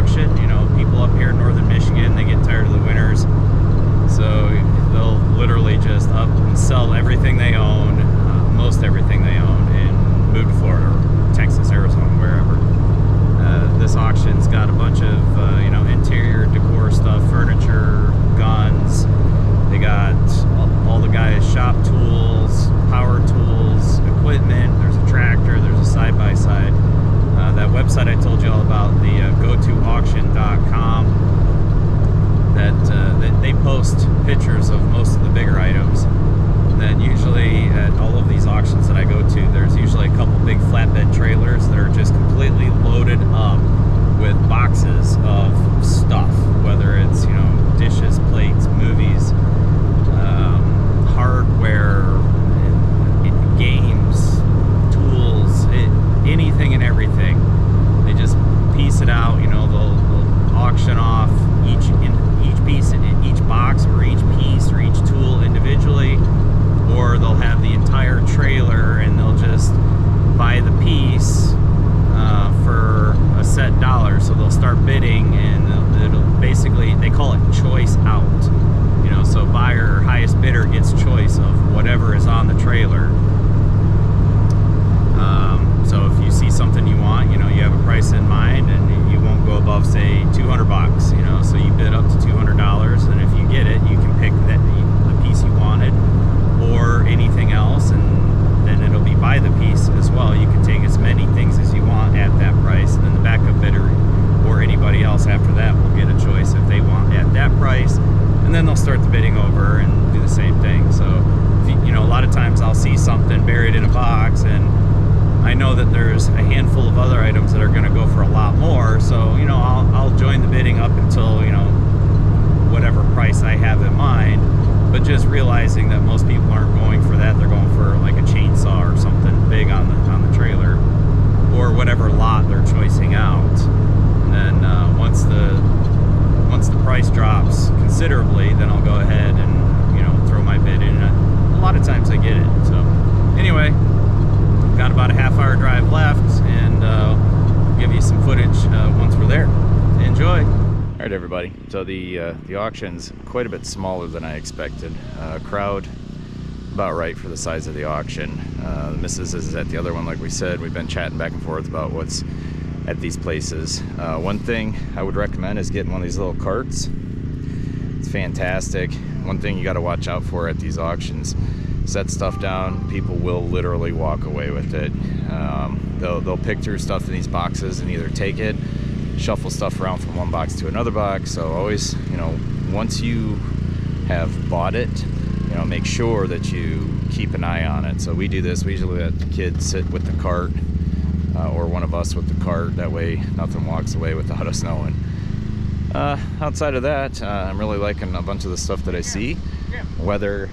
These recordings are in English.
auction. You know, people up here in northern Michigan, they get tired of the winters, so they'll literally just up and sell everything they own, most everything they own, and move to Florida or Texas, Arizona, wherever. This auction's got a bunch of you know, interior decor stuff, furniture, guns. They got all the guys' shop tools, power tools, equipment. There's a tractor, there's a side-by-side. That website I told you all about, the gotoauction.com, that they post pictures of most of the bigger items. And then usually at all of these auctions that I go to, there's usually a couple big flatbed trailers that are just completely loaded up with boxes of stuff, whether it's, you know, dishes, plates, movies, hardware, games, tools, anything and everything. They just piece it out. You know, they'll auction off each piece in each box, or each piece or each tool individually, or they'll have the entire trailer and they'll just buy the piece for a set dollar. So they'll start bidding, and it'll basically, they call it choice out. You know, so buyer or highest bidder gets choice of whatever is on the trailer. So if you see something you want, you know, you have a price in mind, and you won't go above, say, 200 bucks. You know, so you bid up to $200, and if you get it, you can pick the piece you wanted, or anything else, and then it'll be by the piece as well. You can take as many things as you want at that price, and then the backup bidder or anybody else after that will get a choice if they want at that price, and then they'll start the bidding over and do the same thing. So, if you know, a lot of times I'll see something buried in a box, and I know that there's a handful of other items that are going to go for a lot more, so, you know, I'll join the bidding up until, you know, whatever price I have in mind. But just realizing that most people aren't going for that. They're going for like a chainsaw or something big on the trailer, or whatever lot they're choicing out. And then once the price drops considerably, then I'll go ahead and, you know, throw my bid in. A lot of times I get it. So anyway, got about a half-hour drive left, and I'll give you some footage once we're there. Enjoy. All right, everybody. So the auction's quite a bit smaller than I expected. Crowd about right for the size of the auction. The missus is at the other one, like we said. We've been chatting back and forth about what's at these places. One thing I would recommend is getting one of these little carts. It's fantastic. One thing you got to watch out for at these auctions: set stuff down, people will literally walk away with it. They'll pick through stuff in these boxes and either take it, shuffle stuff around from one box to another box. So always, you know, once you have bought it, you know, make sure that you keep an eye on it. So we do this. We usually let the kids sit with the cart, or one of us with the cart. That way nothing walks away without us knowing. Outside of that, I'm really liking a bunch of the stuff that I see. Weather's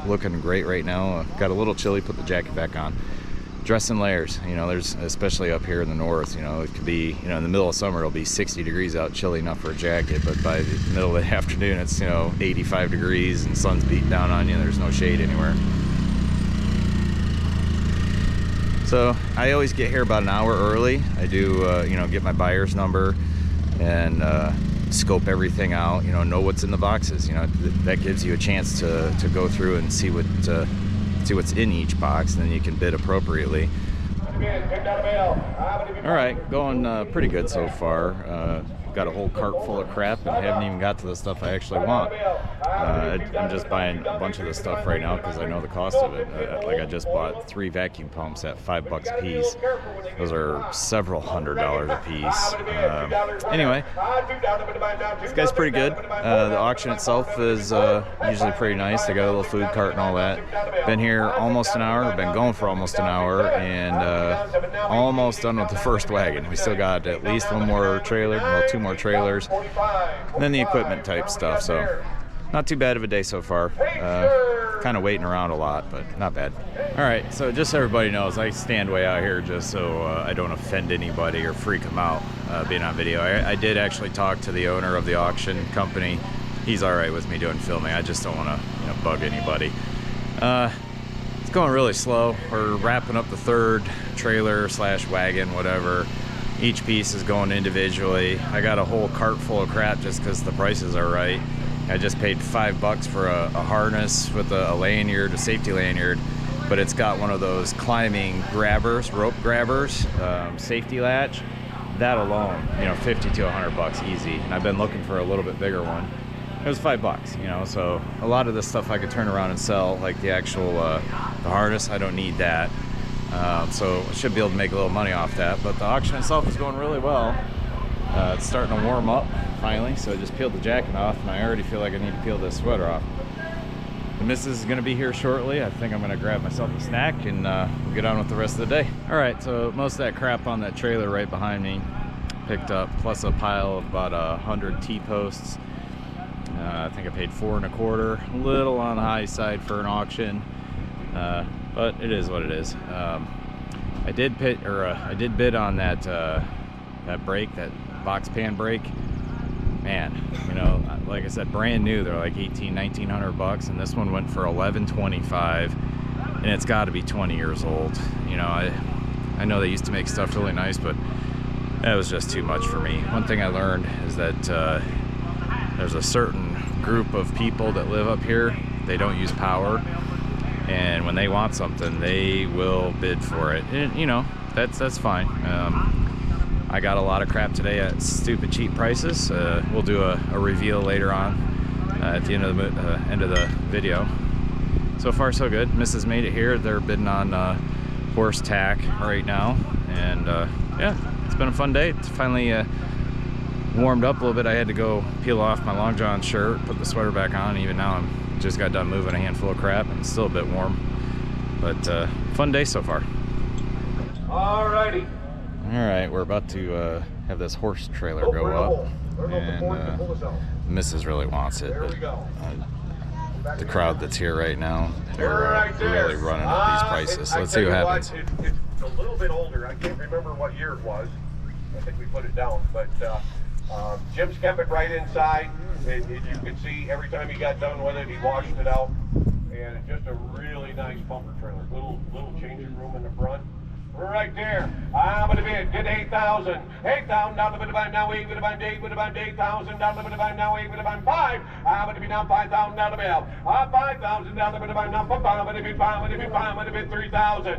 looking great right now. Got a little chilly, put the jacket back on. Dress in layers. You know, there's, especially up here in the north, you know, it could be, you know, in the middle of summer it'll be 60 degrees out, chilly enough for a jacket, but by the middle of the afternoon it's, you know, 85 degrees and sun's beating down on you and there's no shade anywhere. So I always get here about an hour early. I do, you know, get my buyer's number and scope everything out, you know what's in the boxes. You know, that gives you a chance to go through and see what's in each box, and then you can bid appropriately. All right, going pretty good so far. Got a whole cart full of crap and haven't even got to the stuff I actually want. I'm just buying a bunch of this stuff right now because I know the cost of it. Like I just bought 3 vacuum pumps at $5 a piece. Those are several $100s a piece. Anyway, this guy's pretty good. The auction itself is usually pretty nice. They got a little food cart and all that. Been here almost an hour. Been going for almost an hour, and almost done with the first wagon. We still got at least one more trailer, well, 2 more trailers, and then the equipment type stuff. So not too bad of a day so far. Kind of waiting around a lot, but not bad. All right, so just so everybody knows, I stand way out here just so I don't offend anybody or freak them out being on video. I did actually talk to the owner of the auction company. He's all right with me doing filming. I just don't want to bug anybody. It's going really slow. We're wrapping up the 3rd trailer / wagon, whatever. Each piece is going individually. I got a whole cart full of crap just because the prices are right. I just paid $5 for a harness with a lanyard, a safety lanyard, but it's got one of those climbing grabbers, rope grabbers, safety latch. That alone, you know, 50 to 100 bucks easy. And I've been looking for a little bit bigger one. It was $5, you know, so a lot of this stuff I could turn around and sell, like the actual the harness. I don't need that. So I should be able to make a little money off that. But the auction itself is going really well. It's starting to warm up finally, so I just peeled the jacket off, and I already feel like I need to peel this sweater off. The missus is going to be here shortly. I think I'm going to grab myself a snack and we'll get on with the rest of the day. All right, so most of that crap on that trailer right behind me picked up, plus a pile of about 100 T-posts. I think I paid $4 1/4, a little on the high side for an auction, but it is what it is. I did bid on that that brake, that box pan brake. Man, you know, like I said, brand new, they're like 1900 bucks, and this one went for $11.25, and it's got to be 20 years old. You know, I know they used to make stuff really nice, but that was just too much for me. One thing I learned is that there's a certain group of people that live up here. They don't use power, and when they want something, they will bid for it. And, you know, that's fine. I got a lot of crap today at stupid cheap prices. We'll do a reveal later on at the end of the video. So far so good. Mrs. made it here. They're bidding on horse tack right now, and yeah, it's been a fun day. It's finally warmed up a little bit. I had to go peel off my long john shirt, put the sweater back on. Even now I'm just got done moving a handful of crap and it's still a bit warm, but fun day so far. Alrighty. All right, we're about to have this horse trailer go up, and Mrs. really wants it, but the crowd that's here right now, they're really running up these prices. So let's see what happens. It's a little bit older. I can't remember what year it was. I think we put it down, but Jim's kept it right inside. You could see every time he got done with it, he washed it out, and it's just a really nice bumper trailer. Little changing room in the front. Right there. I'm going to bid. Get 8,000. 8,000 down the bid of now. 8 bid of 8 bid of 8,000 down the bid of now. 8 bid of 5. I'm going to be down 5,000 down the bill. 5,000 down the bid of now. 5. I'm going to bid 5. I'm going to bid 5. I'm going to bid 3,000.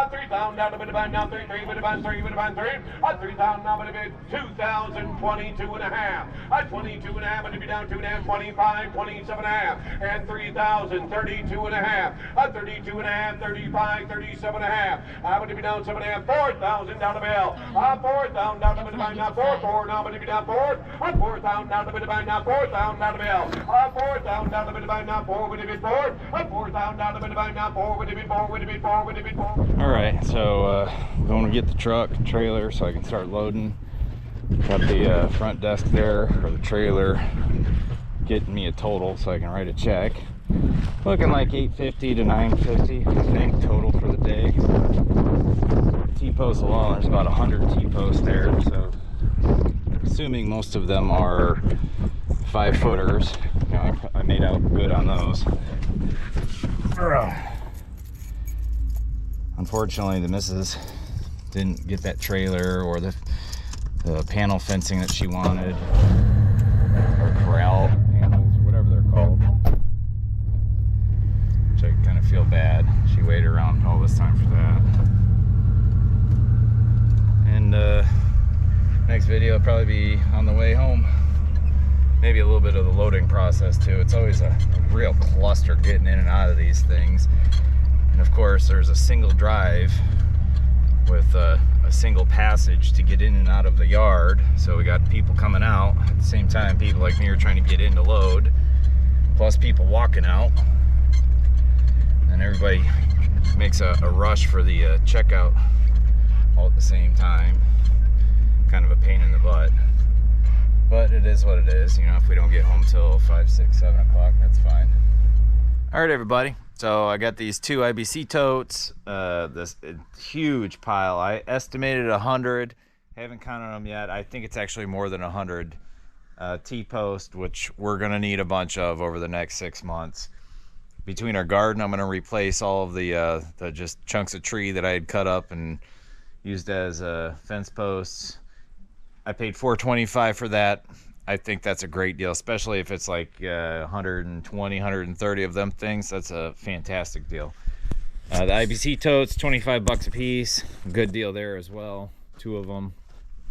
3,000 down the bid of now. 3 bid of 3 bid of 3. 3,000. I'm going to bid 2,022 and a half. 22 and a half. I'm going to be down 2 and a half. 25, 27 and a half. And 3,000. 32 and a half. 32 and a half. 35, 37 and a half. I'm going to be down 7 and a half. 4,000 down the bill. 4,000 down the bid of now. 4 now. I'm going to be down 4. 4,000 down the bid of now. 4,000 down the bill. 4,000 down the bid of now. 4 would have been 4. 4,000 down the bid of now. 4 would have been 4. Would have been 4. Would have been 4. All right, so I'm going to get the truck trailer so I can start loading. Got the front desk there for the trailer, getting me a total so I can write a check. Looking like $850 to $950, I think, total for the day. T-posts alone, there's about 100 T-posts there, so assuming most of them are 5-footers, you know, I made out good on those. Unfortunately, the missus didn't get that trailer or the panel fencing that she wanted, or corral panels, or whatever they're called. Which I kind of feel bad. She waited around all this time for that. And next video will probably be on the way home. Maybe a little bit of the loading process too. It's always a real cluster getting in and out of these things. And of course, there's a single drive with a single passage to get in and out of the yard. So we got people coming out. At the same time, people like me are trying to get in to load. Plus people walking out. And everybody makes a rush for the checkout all at the same time. Kind of a pain in the butt. But it is what it is. You know, if we don't get home till 5, 6, 7 o'clock, that's fine. All right, everybody. So I got these 2 IBC totes, this huge pile. I estimated 100. Haven't counted them yet. I think it's actually more than 100 T-post, which we're going to need a bunch of over the next 6 months. Between our garden, I'm going to replace all of the just chunks of tree that I had cut up and used as fence posts. I paid $425 for that. I think that's a great deal, especially if it's like 120, 130 of them things. That's a fantastic deal. The IBC totes, 25 bucks a piece. Good deal there as well. 2 of them.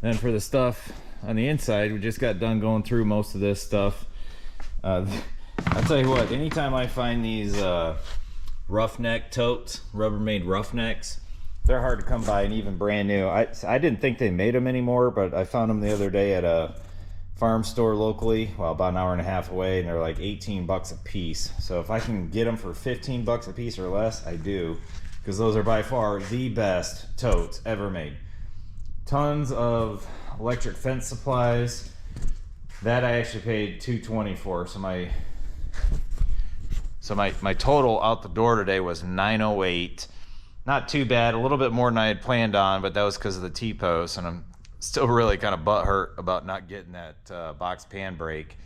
Then for the stuff on the inside, we just got done going through most of this stuff. I'll tell you what, anytime I find these roughneck totes, Rubbermaid roughnecks, they're hard to come by, and even brand new. I didn't think they made them anymore, but I found them the other day at a farm store locally, well, about an hour and a half away, and they're like 18 bucks a piece. So if I can get them for 15 bucks a piece or less, I do, because those are by far the best totes ever made. Tons of electric fence supplies. That I actually paid $220 for. So my total out the door today was $908. Not too bad, a little bit more than I had planned on, but that was because of the T-post, and I'm still really kind of butthurt about not getting that box pan brake.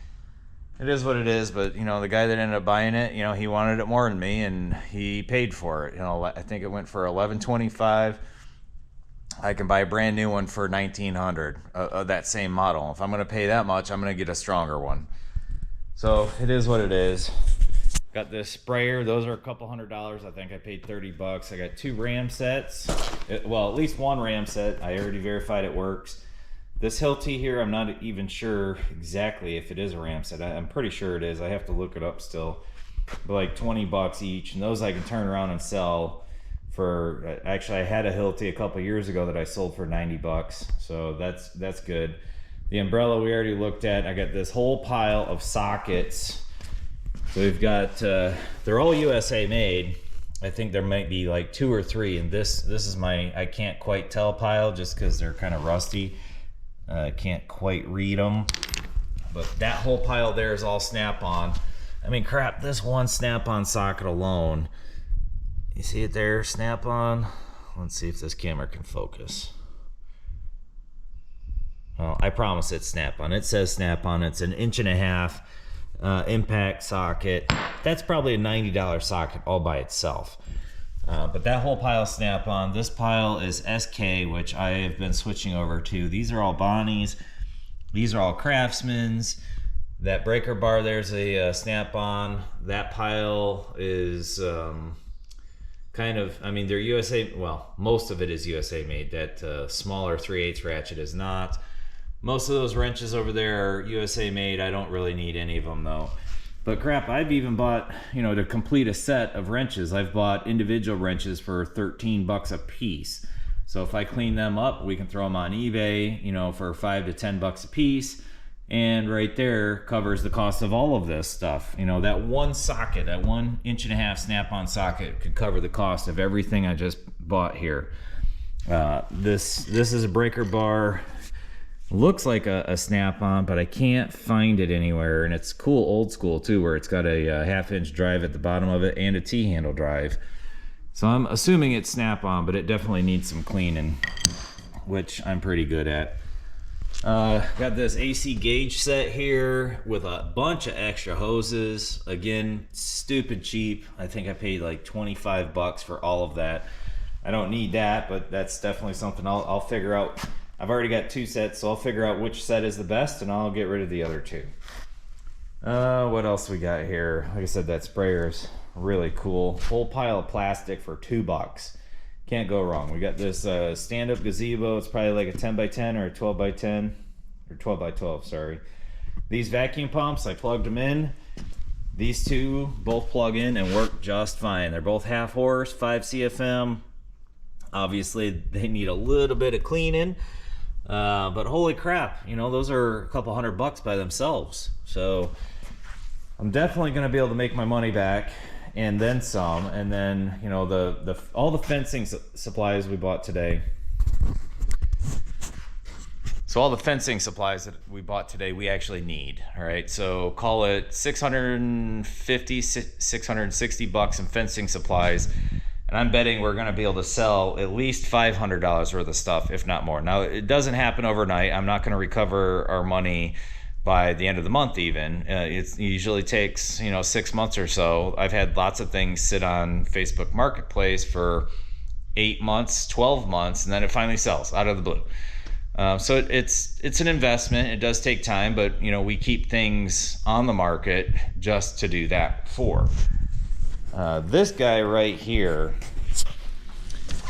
It is what it is, but you know, the guy that ended up buying it, you know, he wanted it more than me, and he paid for it. You know, I think it went for $1125. I can buy a brand new one for $1,900 of that same model. If I'm going to pay that much, I'm going to get a stronger one. So it is what it is. Got this sprayer. Those are a couple $100. I think I paid 30 bucks. I got 2 ram sets. Well, at least 1 ram set. I already verified it works. This Hilti here, I'm not even sure exactly if it is a ram set. I'm pretty sure it is. I have to look it up still. But like 20 bucks each, and those I can turn around and sell for. Actually, I had a Hilti a couple years ago that I sold for 90 bucks. So that's good. The umbrella we already looked at. I got this whole pile of sockets. So we've got, they're all USA made. I think there might be like 2 or 3, and this is my, I can't quite tell pile just because they're kind of rusty. I can't quite read them. But that whole pile there is all snap-on. I mean, crap, this one snap-on socket alone. You see it there, snap-on? Let's see if this camera can focus. Oh, I promise it's snap-on. It says snap-on. It's an 1.5 inch. Impact socket. That's probably a $90 socket all by itself. But that whole pile snap-on. This pile is SK, which I have been switching over to. These are all Bonnies. These are all Craftsman's. That breaker bar there's a snap-on. That pile is kind of, I mean, they're USA, well, most of it is USA made. That smaller 3/8 ratchet is not. Most of those wrenches over there are USA made. I don't really need any of them though. But crap, I've even bought, you know, to complete a set of wrenches, I've bought individual wrenches for 13 bucks a piece. So if I clean them up, we can throw them on eBay, you know, for 5 to 10 bucks a piece. And right there covers the cost of all of this stuff. You know, that one socket, that 1.5 inch snap-on socket could cover the cost of everything I just bought here. This is a breaker bar. Looks like a snap-on, but I can't find it anywhere. And it's cool old school too, where it's got a 1/2 inch drive at the bottom of it and a T-handle drive. So I'm assuming it's snap-on, but it definitely needs some cleaning, which I'm pretty good at. Got this AC gauge set here with a bunch of extra hoses. Again, stupid cheap. I think I paid like 25 bucks for all of that. I don't need that, but that's definitely something I'll figure out. I've already got 2 sets, so I'll figure out which set is the best, and I'll get rid of the other 2. What else we got here? Like I said, that sprayer's really cool. Whole pile of plastic for 2 bucks. Can't go wrong. We got this stand-up gazebo. It's probably like a 10 by 10 or a 12 by 10, or 12 by 12, sorry. These vacuum pumps, I plugged them in. These 2 both plug in and work just fine. They're both 1/2 horse, 5 CFM. Obviously, they need a little bit of cleaning. But holy crap, you know, those are a couple $100 by themselves. So I'm definitely going to be able to make my money back and then some. And then, you know, all the fencing supplies we bought today. So all the fencing supplies that we bought today, we actually need. All right. So call it $650, $660 in fencing supplies. And I'm betting we're going to be able to sell at least $500 worth of stuff, if not more. Now, it doesn't happen overnight. I'm not going to recover our money by the end of the month even. It usually takes, you know, 6 months or so. I've had lots of things sit on Facebook Marketplace for 8 months, 12 months, and then it finally sells out of the blue. So it's an investment. It does take time, but we keep things on the market just to do that for. This guy right here,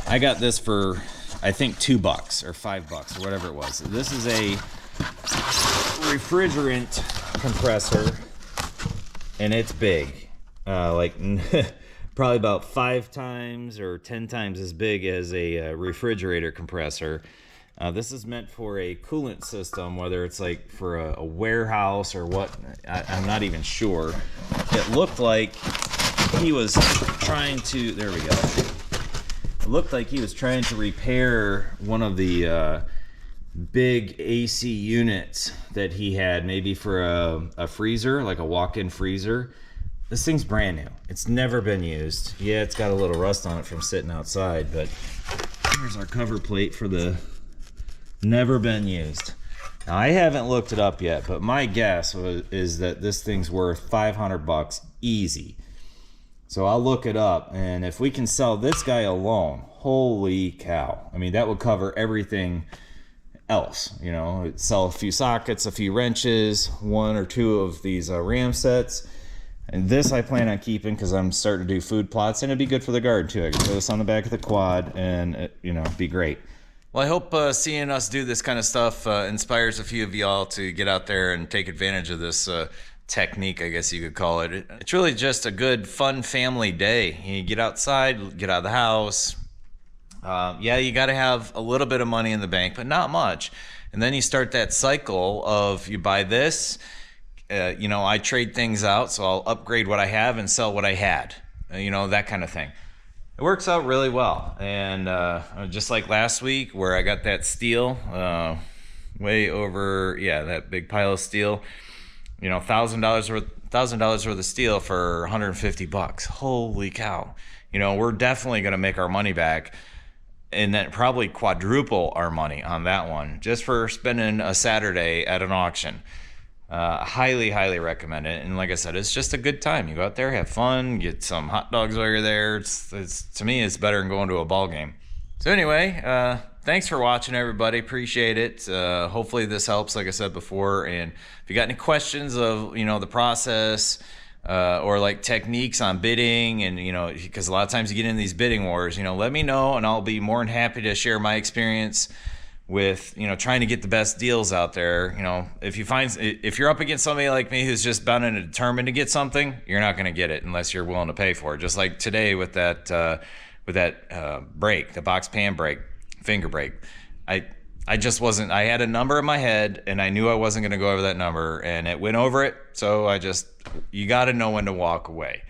I got this for I think $2 or $5 or whatever it was. This is a refrigerant compressor, and it's big, like probably about 5 times or 10 times as big as a refrigerator compressor. This is meant for a coolant system, whether it's like for a warehouse or what, I'm not even sure. It looked like he was trying to, there we go. It looked like he was trying to repair one of the big AC units that he had, maybe for a freezer, like a walk-in freezer. This thing's brand new. It's never been used. Yeah, it's got a little rust on it from sitting outside, but here's our cover plate for the never been used. Now, I haven't looked it up yet, but my guess is that this thing's worth $500 easy. So I'll look it up, and if we can sell this guy alone, holy cow. I mean, that would cover everything else. Sell a few sockets, a few wrenches, 1 or 2 of these ram sets. And this I plan on keeping because I'm starting to do food plots, and it'd be good for the garden too. I can throw this on the back of the quad, and it'd be great. Well, I hope seeing us do this kind of stuff inspires a few of y'all to get out there and take advantage of this technique, I guess you could call it. It's really just a good, fun family day. You get outside, get out of the house. Yeah, you got to have a little bit of money in the bank, but not much. And then you start that cycle of you buy this. I trade things out, so I'll upgrade what I have and sell what I had. That kind of thing. It works out really well, and just like last week where I got that steel way over, that big pile of steel, $1,000 worth of steel for $150. Holy cow. We're definitely going to make our money back, and then probably quadruple our money on that one just for spending a Saturday at an auction. Highly, highly recommend it. And like I said, it's just a good time. You go out there, have fun, get some hot dogs while you're there. It's to me, it's better than going to a ball game. So anyway, thanks for watching, everybody. Appreciate it. Hopefully this helps, like I said before. And if you got any questions of, the process, or like techniques on bidding, and, because a lot of times you get in these bidding wars, let me know, and I'll be more than happy to share my experience with trying to get the best deals out there. If you're up against somebody like me who's just bound and determined to get something, you're not going to get it unless you're willing to pay for it. Just like today with that brake, the box pan brake, finger brake. I just wasn't. I had a number in my head, and I knew I wasn't going to go over that number, and it went over it. So you got to know when to walk away.